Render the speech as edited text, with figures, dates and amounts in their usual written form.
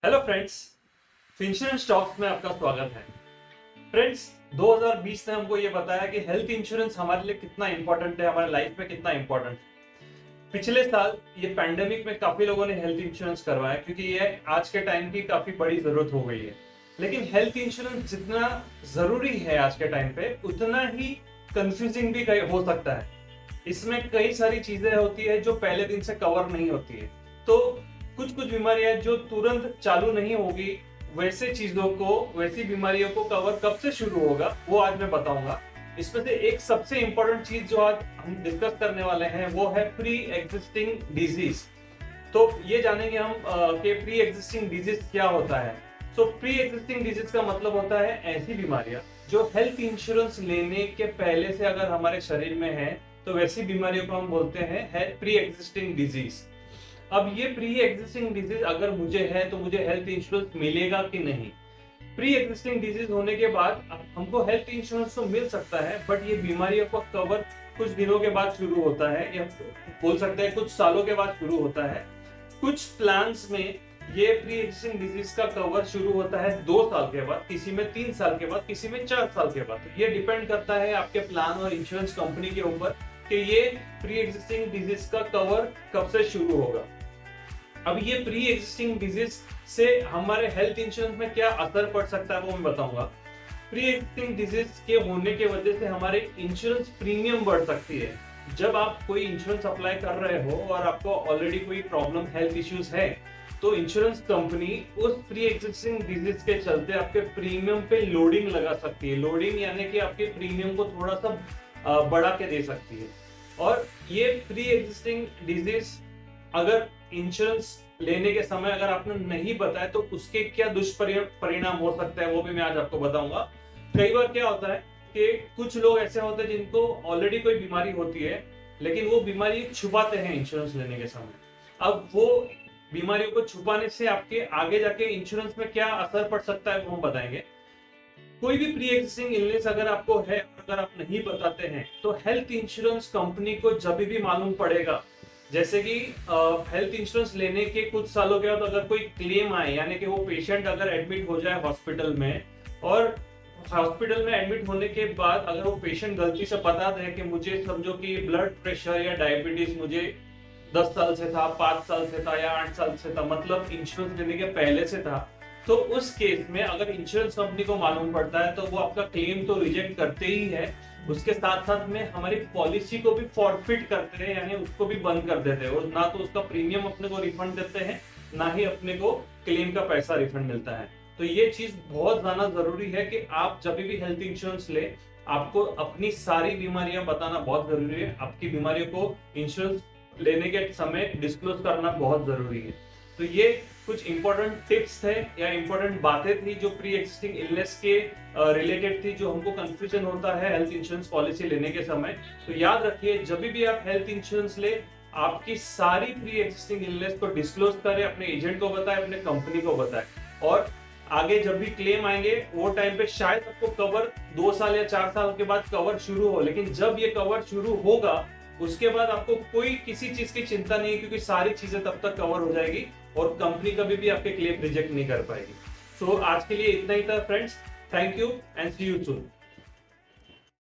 Hello friends, insurance talks में आपका स्वागत है। फ्रेंड्स, 2020 ने हमको ये बताया कि हेल्थ इंश्योरेंस हमारे लिए कितना इंपॉर्टेंट है, हमारे लाइफ में कितना इंपॉर्टेंट है। पिछले साल ये पैंडेमिक में काफी लोगों ने हेल्थ इंश्योरेंस करवाया क्योंकि ये आज के टाइम की काफी बड़ी जरूरत हो गई है। लेकिन हेल्थ इंश्योरेंस जितना जरूरी है आज के टाइम पे, उतना ही कंफ्यूजिंग भी हो सकता है। इसमें कई सारी चीजें होती है जो पहले दिन से कवर नहीं होती है। तो कुछ कुछ बीमारियां जो तुरंत चालू नहीं होगी, वैसी बीमारियों को कवर कब से शुरू होगा वो आज मैं बताऊंगा। इसमें से एक सबसे इंपॉर्टेंट चीज जो आज हम डिस्कस करने वाले हैं वो है प्री एग्जिस्टिंग डिजीज। तो ये जानेंगे हम कि प्री एग्जिस्टिंग डिजीज क्या होता है। सो प्री एग्जिस्टिंग डिजीज का मतलब होता है ऐसी बीमारियां जो हेल्थ इंश्योरेंस लेने के पहले से अगर हमारे शरीर में है, तो वैसी बीमारियों को हम बोलते हैं प्री एग्जिस्टिंग डिजीज। अब ये प्री एग्जिस्टिंग डिजीज अगर मुझे है तो मुझे हेल्थ इंश्योरेंस मिलेगा कि नहीं। प्री एग्जिस्टिंग डिजीज होने के बाद हमको हेल्थ इंश्योरेंस तो मिल सकता है, बट ये बीमारियों का कवर कुछ दिनों के बाद शुरू होता है, या बोल सकते हैं कुछ सालों के बाद शुरू होता है। कुछ प्लान्स में ये प्री एग्जिस्टिंग डिजीज का कवर शुरू होता है 2 साल के बाद, किसी में 3 साल के बाद, किसी में 4 साल के बाद। तो ये डिपेंड करता है आपके प्लान और इंश्योरेंस कंपनी के ऊपर कि ये प्री एग्जिस्टिंग डिजीज का कवर कब से शुरू होगा। अब ये प्री एग्जिस्टिंग डिजीज से हमारे हेल्थ इंश्योरेंस में क्या असर पड़ सकता है वो मैं बताऊंगा। प्री एग्जिस्टिंग डिजीज के होने के वजह से हमारे इंश्योरेंस प्रीमियम बढ़ सकती है। जब आप कोई इंश्योरेंस अप्लाई कर रहे हो और आपको ऑलरेडी कोई प्रॉब्लम हेल्थ इश्यूज है, तो इंश्योरेंस कंपनी उस प्री एग्जिस्टिंग डिजीज के चलते आपके प्रीमियम पे लोडिंग लगा सकती है। लोडिंग यानी कि आपके प्रीमियम को थोड़ा सा बढ़ा के दे सकती है। और ये प्री एग्जिस्टिंग डिजीज अगर इंश्योरेंस लेने के समय अगर आपने नहीं बताया तो उसके क्या दुष्परिणाम हो सकते हैं वो भी मैं आज आपको बताऊंगा। कई बार क्या होता है कि कुछ लोग ऐसे होते हैं जिनको ऑलरेडी कोई बीमारी होती है, लेकिन वो बीमारी छुपाते हैं इंश्योरेंस लेने के समय। अब वो बीमारियों को छुपाने से आपके आगे जाके इंश्योरेंस में क्या असर पड़ सकता है वो हम बताएंगे। कोई भी प्री एग्जिस्टिंग इलनेस अगर आपको है, अगर आप नहीं बताते हैं, तो हेल्थ इंश्योरेंस कंपनी को जब भी मालूम पड़ेगा, जैसे कि हेल्थ इंश्योरेंस लेने के कुछ सालों के बाद अगर कोई क्लेम आए, यानी कि वो पेशेंट अगर एडमिट हो जाए हॉस्पिटल में, और हॉस्पिटल में एडमिट होने के बाद अगर वो पेशेंट गलती से बता दे कि मुझे समझो कि ब्लड प्रेशर या डायबिटीज मुझे 10 साल से था, 5 साल से था या 8 साल से था, मतलब इंश्योरेंस लेने के पहले से था, तो उस केस में अगर इंश्योरेंस कंपनी को मालूम पड़ता है तो वो आपका क्लेम तो रिजेक्ट करते ही है, उसके साथ साथ में हमारी पॉलिसी को भी फॉरफिट करते हैं, यानी उसको भी बंद कर देते हैं। और ना तो उसका प्रीमियम अपने को रिफंड देते हैं, ना ही अपने को क्लेम का पैसा रिफंड मिलता है। तो ये चीज बहुत ज्यादा जरूरी है कि आप जब भी हेल्थ इंश्योरेंस ले, आपको अपनी सारी बीमारियां बताना बहुत जरूरी है। आपकी बीमारियों को इंश्योरेंस लेने के समय डिस्क्लोज करना बहुत जरूरी है। तो ये कुछ इंपॉर्टेंट टिप्स थे या इंपॉर्टेंट बातें थी जो प्री एग्जिस्टिंग इलनेस के रिलेटेड थी, जो हमको कंफ्यूजन होता है हेल्थ इंश्योरेंस पॉलिसी लेने के समय। तो याद रखिए, जब भी आप हेल्थ इंश्योरेंस ले, आपकी सारी प्री एग्जिस्टिंग इलनेस को डिस्क्लोज करें, अपने एजेंट को बताएं, अपने कंपनी को बताएं। और आगे जब भी क्लेम आएंगे वो टाइम पे शायद आपको कवर 2 साल या 4 साल के बाद कवर शुरू हो, लेकिन जब ये कवर शुरू होगा उसके बाद आपको कोई किसी चीज की चिंता नहीं है, क्योंकि सारी चीजें तब तक कवर हो जाएगी और कंपनी कभी भी आपके क्लेम रिजेक्ट नहीं कर पाएगी। सो आज के लिए इतना ही था friends. Thank you and see you soon.